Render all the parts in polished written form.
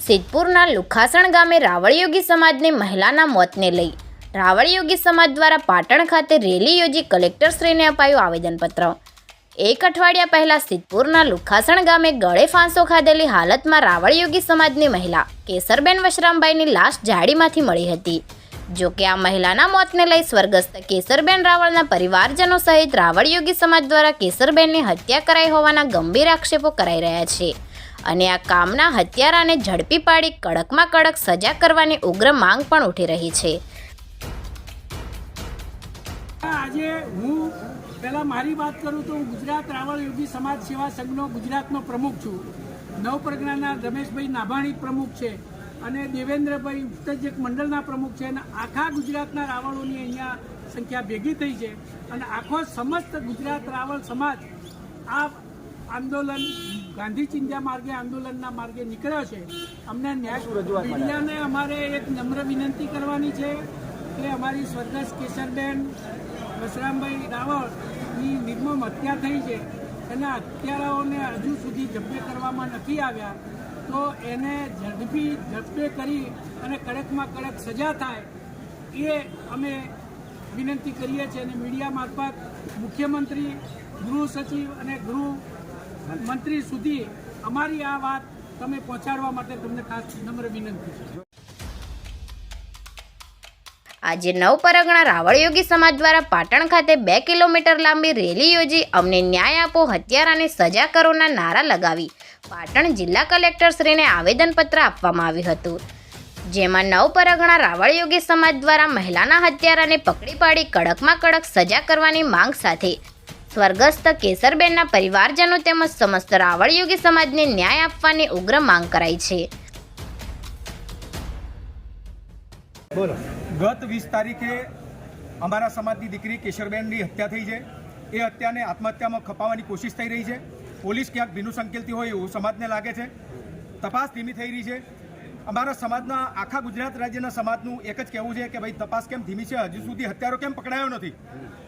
સિદ્ધપુરના લુખાસણ ગામે રાવળયોગી સમાજની મહિલાના મોતને લઈ રાવળયોગી સમાજ દ્વારા પાટણ ખાતે રેલી યોજી કલેક્ટરશ્રીને અપાયું આવેદનપત્ર। એક અઠવાડિયા પહેલા સિદ્ધપુરના લુખાસણ ગામે ગળે ફાંસો ખાધેલી હાલતમાં રાવળયોગી સમાજની મહિલા કેસરબેન વશરામભાઈની લાશ ઝાડીમાંથી મળી હતી। જો કે આ મહિલાના મોતને લઈ સ્વર્ગસ્થ કેસરબેન રાવળના પરિવારજનો સહિત રાવળયોગી સમાજ દ્વારા કેસરબેનની હત્યા કરાઈ હોવાના ગંભીર આક્ષેપો કરાઈ રહ્યા છે અને આ કામના હત્યારાને ઝડપી પાડી કડકમાં કડક સજા કરવાની ઉગ્ર માંગ પણ ઉઠી રહી છે। આજે હું પહેલા મારી વાત કરું તો હું ગુજરાત રાવળયોગી સમાજ સેવા સંઘનો ગુજરાતનો પ્રમુખ છું। નવપ્રજ્ઞાના રમેશભાઈ નાભાણી પ્રમુખ છે અને દેવેન્દ્રભાઈ ઉત્તેજક મંડળના પ્રમુખ છે અને આખા ગુજરાતના રાવળોની અહીંયા સંખ્યા ભેગી થઈ છે અને આખો સમસ્ત ગુજરાત રાવળ સમાજ આ આંદોલન ગાંધી ચિંધ્યા માર્ગે આંદોલનના માર્ગે નીકળ્યો છે। અમને ન્યાય મીડિયાને અમારે એક નમ્ર વિનંતી કરવાની છે કે અમારી સ્વર્ગસ્થ કેસરબેન વશરામભાઈ રાવળની નિર્મમ હત્યા થઈ છે એના હત્યારાઓને હજુ સુધી ઝડપે કરવામાં નથી આવ્યા તો એને ઝડપે કરી અને કડકમાં કડક સજા થાય એ અમે વિનંતી કરીએ છીએ અને મીડિયા મારફત મુખ્યમંત્રી ગૃહ સચિવ અને ગૃહ મંત્રી સુધી અમારી આ વાત તમે પહોંચાડવા માટે તમને ખાસ નમ્ર વિનંતી છે। આજે નવપરગણા રાવળયોગી સમાજ દ્વારા પાટણ ખાતે 2 કિલોમીટર લાંબી રેલી યોજી અમને ન્યાય આપો હત્યારાને સજા કરોના નારા લગાવી પાટણ જિલ્લા કલેક્ટરશ્રીને આવેદનપત્ર આપવામાં આવ્યું હતું। જેમાં નવપરગણા રાવળયોગી સમાજ દ્વારા મહિલાના હત્યારાને પકડી પાડી કડકમાં કડક સજા કરવાની માંગ સાથે સ્વર્ગસ્થ કેસરબેનના પરિવારજનો તેમજ સમસ્ત રાવળયોગી સમાજને ન્યાય આપવાની ઉગ્ર માંગ કરાઈ છે। ગત 20 તારીખે અમારા સમાજની દીકરી કેશરબેનની હત્યા થઈ છે। એ હત્યાને આત્મહત્યામાં ખપાવવાની કોશિશ થઈ રહી છે। પોલીસ ક્યાંક ભીનું સંકેલતી હોય એવું સમાજને લાગે છે। તપાસ ધીમી થઈ રહી છે। અમારા સમાજના આખા ગુજરાત રાજ્યના સમાજનું એક જ કહેવું છે કે ભાઈ તપાસ કેમ ધીમી છે, હજુ સુધી હત્યારો કેમ પકડાયો નથી।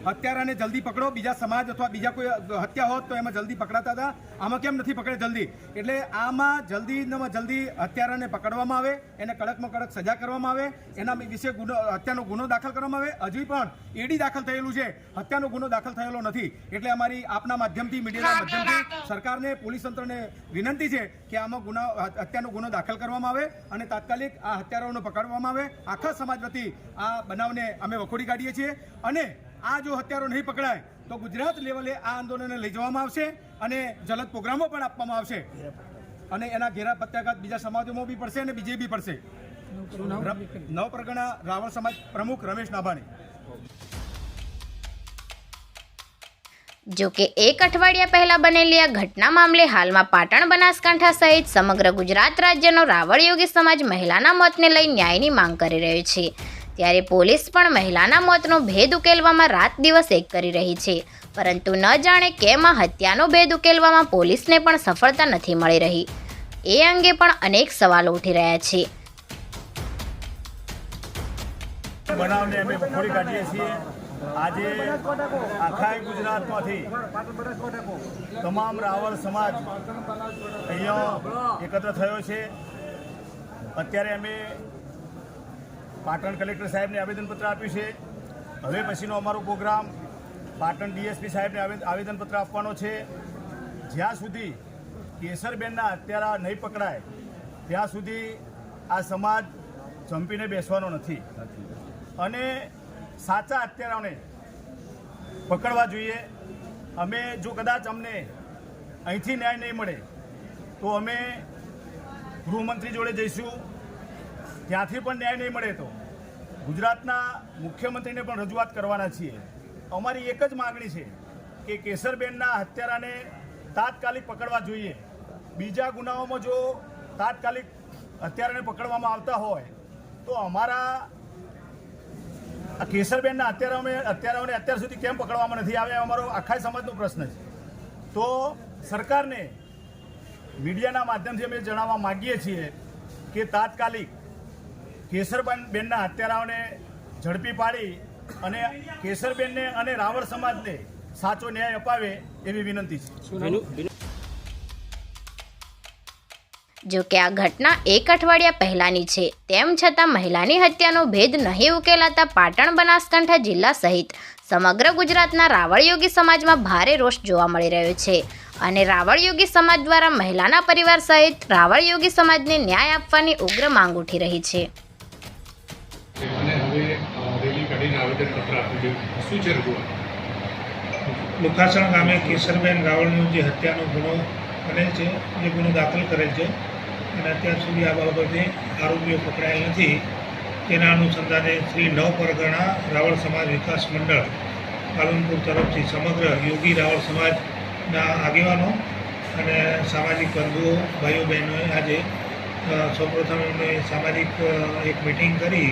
હત્યારાને જલ્દી પકડો। બીજા સમાજ અથવા બીજા કોઈ હત્યા હોત તો એમાં જલ્દી પકડાતા હતા, આમાં કેમ નથી પકડે જલ્દી? એટલે આમાં જલ્દી હત્યારાને પકડવામાં આવે, એને કડકમાં કડક સજા કરવામાં આવે, એના વિશે હત્યાનો ગુનો દાખલ કરવામાં આવે। હજુ પણ એડી દાખલ થયેલું છે, હત્યાનો ગુનો દાખલ થયેલો નથી। એટલે અમારી આપના માધ્યમથી, મીડિયાના માધ્યમથી સરકારને, પોલીસ તંત્રને વિનંતી છે કે આમાં હત્યાનો ગુનો દાખલ કરવામાં આવે અને તાત્કાલિક આ હત્યારાઓને પકડવામાં આવે। આખા સમાજ વતી આ બનાવને અમે વખોડી કાઢીએ છીએ અને આ જો હત્યારો નહીં પકડાય તો ગુજરાત લેવલે આ આંદોલનને લઈ જવામાં આવશે અને જલદ પ્રોગ્રામો પણ આપવામાં આવશે અને એના ઘેરા પ્રત્યાઘાત બીજા સમાજોમાં બી પડશે અને બીજે બી પડશે। નવપ્રગણા રાવળ સમાજ પ્રમુખ રમેશ નાભાણી। જો કે એક અઠવાડિયા પહેલા બનેલી આ ઘટના મામલે હાલમાં પાટણ, બનાસકાંઠા સહિત સમગ્ર ગુજરાત રાજ્યનો રાવળયોગી સમાજ મહિલાના મોતને લઈ ન્યાયની માંગ કરી રહ્યો છે। ત્યારે પોલીસ પણ મહિલાના મોતનો ભેદ ઉકેલવામાં રાત દિવસ એક કરી રહી છે, પરંતુ ન જાણે કેમ આ હત્યાનો ભેદ ઉકેલવામાં પોલીસને પણ સફળતા નથી મળી રહી। એ અંગે પણ અનેક સવાલો ઉઠી રહ્યા છે। બનાવને અમે વખોડી કાઢીએ છીએ। આજે આખા ગુજરાતમાંથી તમામ રાવળ સમાજ અહીંયા એકત્ર થયો છે। અત્યારે અમે પાટણ કલેક્ટર સાહેબને આવેદનપત્ર આપ્યું છે। હવે પછીનો અમારો પ્રોગ્રામ પાટણ ડીએસપી સાહેબને આવેદનપત્ર આપવાનો છે। જ્યાં સુધી કેસરબેનના હત્યારા નહીં પકડાય ત્યાં સુધી આ સમાજ ચંપીને બેસવાનો નથી અને સાચા હત્યારાઓને પકડવા જોઈએ। અમે જો કદાચ અમને અહીંથી ન્યાય નહીં મળે તો અમે ગૃહમંત્રી જોડે જઈશું। ત્યાંથી પણ ન્યાય નહીં મળે તો ગુજરાતના મુખ્યમંત્રીને પણ રજૂઆત કરવાના છીએ। અમારી એક જ માગણી છે કે કેસરબેનના હત્યારાને તાત્કાલિક પકડવા જોઈએ। બીજા ગુનાઓમાં જો તાત્કાલિક હત્યારાને પકડવામાં આવતા હોય તો અમારા કેસરબેનના હત્યારાઓને અત્યાર સુધી કેમ પકડવામાં નથી આવ્યા, અમારો આખા સમાજનો પ્રશ્ન છે। તો સરકારને મીડિયાના માધ્યમથી અમે જણાવવા માગીએ છીએ કે તાત્કાલિક કેસરબેનના હત્યારાઓને ઝડપી પાડી અને કેસરબેનને અને રાવળ સમાજને સાચો ન્યાય અપાવે એવી વિનંતી છે। જો કે આ ઘટના એક અઠવાડિયા પહેલાંની છે, તેમ છતાં મહિલાની હત્યાનો ભેદ નહીં ઉકેલાતા પાટણ, બનાસકાંઠા જિલ્લા સહિત સમગ્ર ગુજરાતના રાવળયોગી સમાજમાં ભારે રોષ જોવા મળી રહ્યો છે અને રાવળયોગી સમાજ દ્વારા મહિલાના પરિવાર સહિત રાવળયોગી સમાજને ન્યાય આપવાની ઉગ્ર માંગ ઉઠી રહી છે. અને હવે રેલી કાઢીને આવેદનપત્ર આપ્યું છે, શું છે રજૂઆત? લુખાસણ ગામે કેશરબેન રાવળની હત્યાનો ગુનો બનેલ છે, જે ગુનો દાખલ કરેલ છે અને અત્યાર સુધી આ બાબતે આરોપીઓ પકડાયેલ નથી. તેના અનુસંધાને શ્રી નવ પરગણા રાવળ સમાજ વિકાસ મંડળ પાલનપુર તરફથી સમગ્ર યોગી રાવળ સમાજના આગેવાનો અને સામાજિક બંધુઓ, ભાઈઓ બહેનોએ આજે સૌપ્રથમ એમને સામાજિક એક મિટિંગ કરી,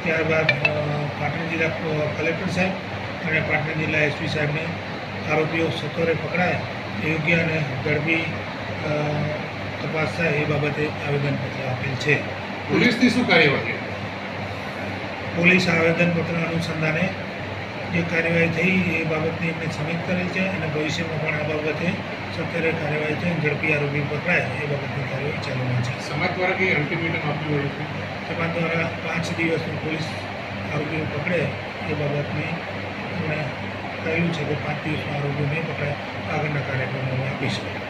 ત્યારબાદ પાટણ જિલ્લા કલેક્ટર સાહેબ અને પાટણ જિલ્લા એસપી સાહેબને આરોપીઓ સત્વરે પકડાય, યોગ્ય અને ઝડપી તપાસ થાય એ બાબતે આવેદનપત્ર આપેલ છે. પોલીસની શું કાર્યવાહી? પોલીસ આવેદનપત્ર અનુસંધાને જે કાર્યવાહી થઈ એ બાબતની એમને સમિત કરેલ છે અને ભવિષ્યમાં પણ આ બાબતે સત્વરે કાર્યવાહી થઈ ઝડપી આરોપી પકડાય એ બાબતની કાર્યવાહી ચાલુમાં છે. સમાજ દ્વારા કંઈ અલ્ટિમેટમ આપ્યું હોય છે? સમાજ દ્વારા 5 દિવસનું પોલીસ આરોપીઓ પકડે એ બાબતની એમણે કહ્યું છે કે 5 દિવસમાં આરોપીઓ નહીં પકડાય આગળના કાર્યક્રમો આપીશું.